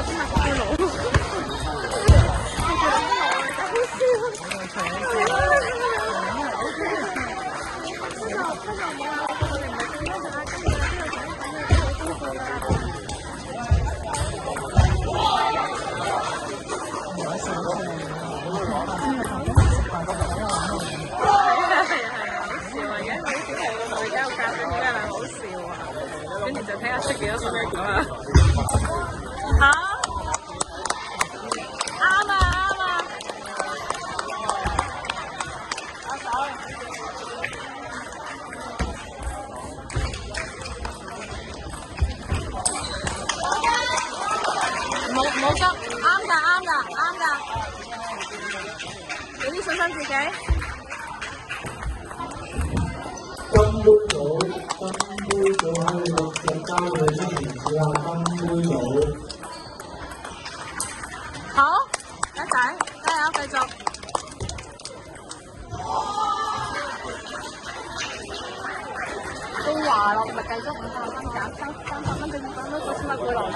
先買個杯爐。跟住就睇下出幾多分咁啊！嚇！啱啊啱啊！冇急，啱㗎，俾啲信心自己。金杯組喺60交嘅出前指啊，金杯組。好，一仔，加油，繼續。都話咯，咪計咗50分減30分，剩5分咯，先買杯爐咯。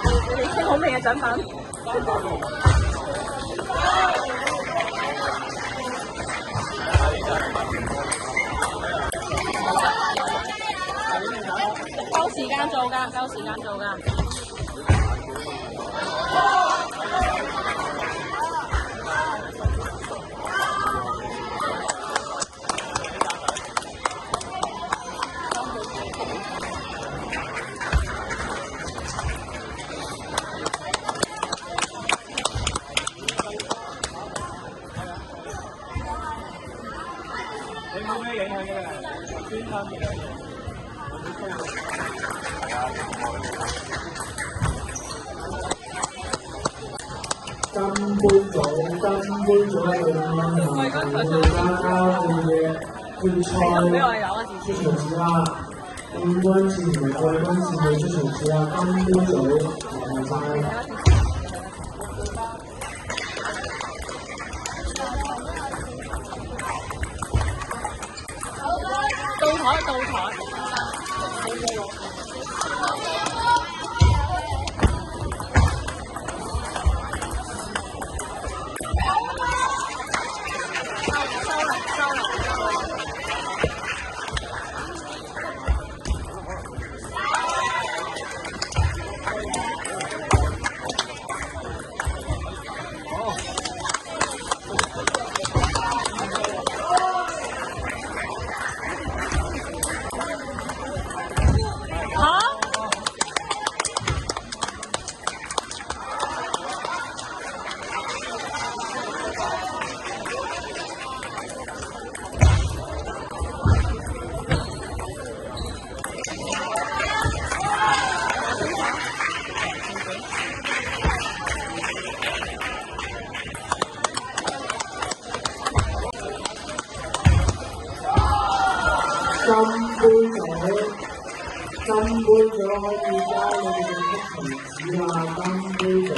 你哋傾好未嘅獎品？夠時間做㗎。你冇咩影響嘅，專登嘅。金杯組喺度5分加嘅決賽出場指啦，冠軍戰同埋季軍戰嘅出場指啦，金杯組完晒。到台。金杯組可以交你哋嘅出場紙啦，金杯組。